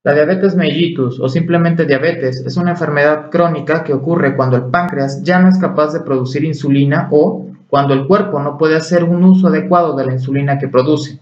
La diabetes mellitus o simplemente diabetes es una enfermedad crónica que ocurre cuando el páncreas ya no es capaz de producir insulina o cuando el cuerpo no puede hacer un uso adecuado de la insulina que produce.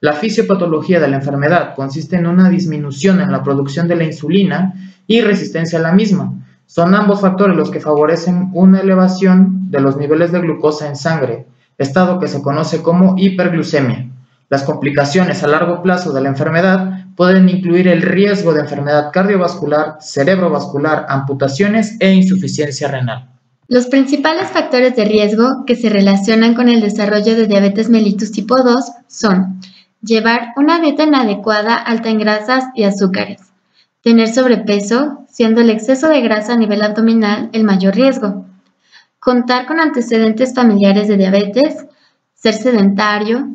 La fisiopatología de la enfermedad consiste en una disminución en la producción de la insulina y resistencia a la misma. Son ambos factores los que favorecen una elevación de los niveles de glucosa en sangre, estado que se conoce como hiperglucemia. Las complicaciones a largo plazo de la enfermedad pueden incluir el riesgo de enfermedad cardiovascular, cerebrovascular, amputaciones e insuficiencia renal. Los principales factores de riesgo que se relacionan con el desarrollo de diabetes mellitus tipo 2 son llevar una dieta inadecuada alta en grasas y azúcares, tener sobrepeso, siendo el exceso de grasa a nivel abdominal el mayor riesgo, contar con antecedentes familiares de diabetes, ser sedentario,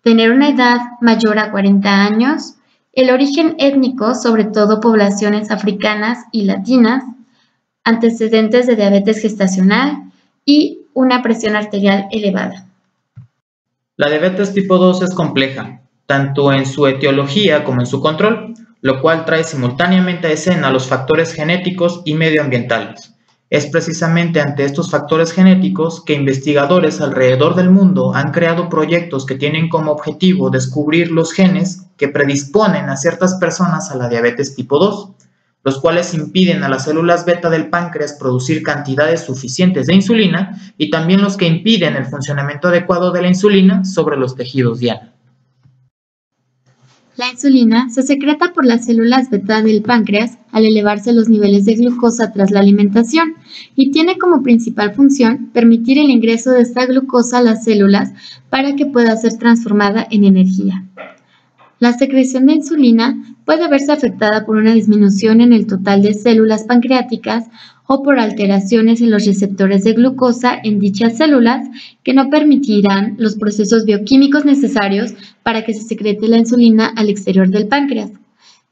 tener una edad mayor a 40 años, el origen étnico, sobre todo poblaciones africanas y latinas, antecedentes de diabetes gestacional y una presión arterial elevada. La diabetes tipo 2 es compleja, tanto en su etiología como en su control, lo cual trae simultáneamente a escena los factores genéticos y medioambientales. Es precisamente ante estos factores genéticos que investigadores alrededor del mundo han creado proyectos que tienen como objetivo descubrir los genes que predisponen a ciertas personas a la diabetes tipo 2, los cuales impiden a las células beta del páncreas producir cantidades suficientes de insulina y también los que impiden el funcionamiento adecuado de la insulina sobre los tejidos diana. La insulina se secreta por las células beta del páncreas al elevarse los niveles de glucosa tras la alimentación y tiene como principal función permitir el ingreso de esta glucosa a las células para que pueda ser transformada en energía. La secreción de insulina puede verse afectada por una disminución en el total de células pancreáticas o por alteraciones en los receptores de glucosa en dichas células que no permitirán los procesos bioquímicos necesarios para que se secrete la insulina al exterior del páncreas.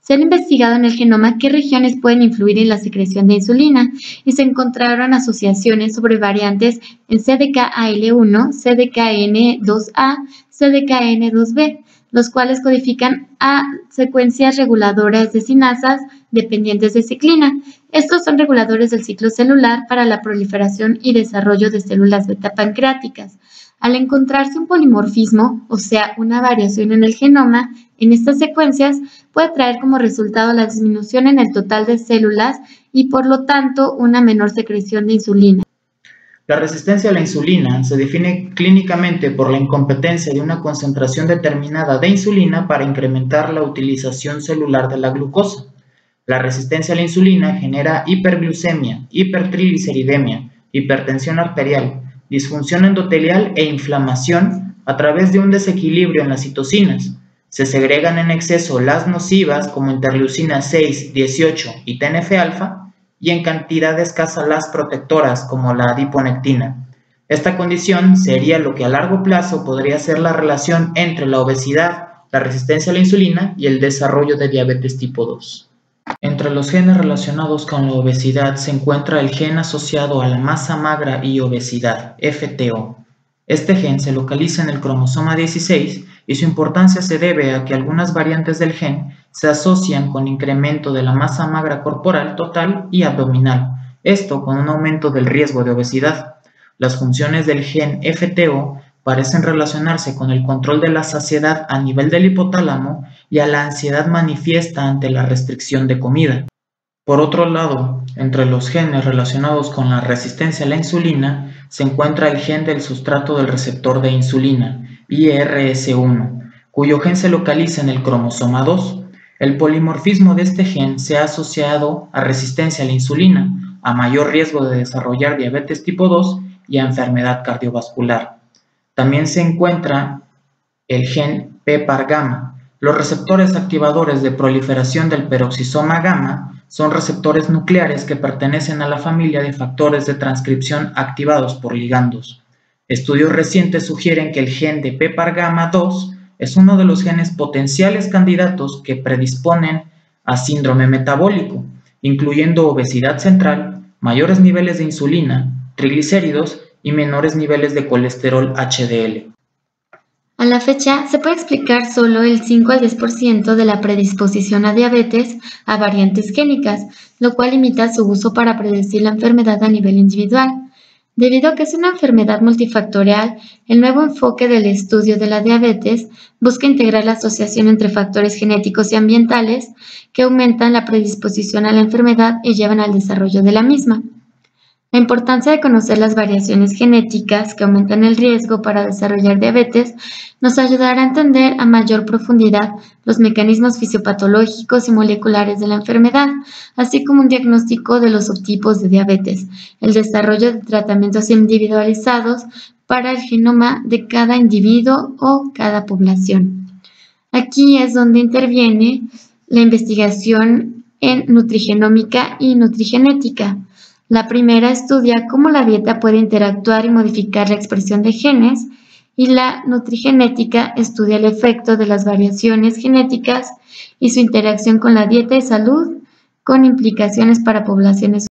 Se han investigado en el genoma qué regiones pueden influir en la secreción de insulina y se encontraron asociaciones sobre variantes en CDKAL1, CDKN2A, CDKN2B, los cuales codifican a secuencias reguladoras de sinasas dependientes de ciclina. Estos son reguladores del ciclo celular para la proliferación y desarrollo de células beta pancreáticas. Al encontrarse un polimorfismo, o sea, una variación en el genoma, en estas secuencias puede traer como resultado la disminución en el total de células y por lo tanto una menor secreción de insulina. La resistencia a la insulina se define clínicamente por la incompetencia de una concentración determinada de insulina para incrementar la utilización celular de la glucosa. La resistencia a la insulina genera hiperglucemia, hipertrigliceridemia, hipertensión arterial, disfunción endotelial e inflamación a través de un desequilibrio en las citocinas. Se segregan en exceso las nocivas como interleucina 6, 18 y TNF-alfa, y en cantidad escasa las protectoras como la adiponectina. Esta condición sería lo que a largo plazo podría ser la relación entre la obesidad, la resistencia a la insulina y el desarrollo de diabetes tipo 2. Entre los genes relacionados con la obesidad se encuentra el gen asociado a la masa magra y obesidad, FTO. Este gen se localiza en el cromosoma 16 y su importancia se debe a que algunas variantes del gen se asocian con incremento de la masa magra corporal total y abdominal, esto con un aumento del riesgo de obesidad. Las funciones del gen FTO parecen relacionarse con el control de la saciedad a nivel del hipotálamo y a la ansiedad manifiesta ante la restricción de comida. Por otro lado, entre los genes relacionados con la resistencia a la insulina se encuentra el gen del sustrato del receptor de insulina, IRS1, cuyo gen se localiza en el cromosoma 2. El polimorfismo de este gen se ha asociado a resistencia a la insulina, a mayor riesgo de desarrollar diabetes tipo 2 y a enfermedad cardiovascular. También se encuentra el gen PPAR-gamma. Los receptores activadores de proliferación del peroxisoma gamma son receptores nucleares que pertenecen a la familia de factores de transcripción activados por ligandos. Estudios recientes sugieren que el gen de PPAR-gamma 2 es uno de los genes potenciales candidatos que predisponen a síndrome metabólico, incluyendo obesidad central, mayores niveles de insulina, triglicéridos y menores niveles de colesterol HDL. A la fecha, se puede explicar solo el 5 al 10% de la predisposición a diabetes a variantes génicas, lo cual limita su uso para predecir la enfermedad a nivel individual. Debido a que es una enfermedad multifactorial, el nuevo enfoque del estudio de la diabetes busca integrar la asociación entre factores genéticos y ambientales que aumentan la predisposición a la enfermedad y llevan al desarrollo de la misma. La importancia de conocer las variaciones genéticas que aumentan el riesgo para desarrollar diabetes nos ayudará a entender a mayor profundidad los mecanismos fisiopatológicos y moleculares de la enfermedad, así como un diagnóstico de los subtipos de diabetes, el desarrollo de tratamientos individualizados para el genoma de cada individuo o cada población. Aquí es donde interviene la investigación en nutrigenómica y nutrigenética. La primera estudia cómo la dieta puede interactuar y modificar la expresión de genes, y la nutrigenética estudia el efecto de las variaciones genéticas y su interacción con la dieta y salud, con implicaciones para poblaciones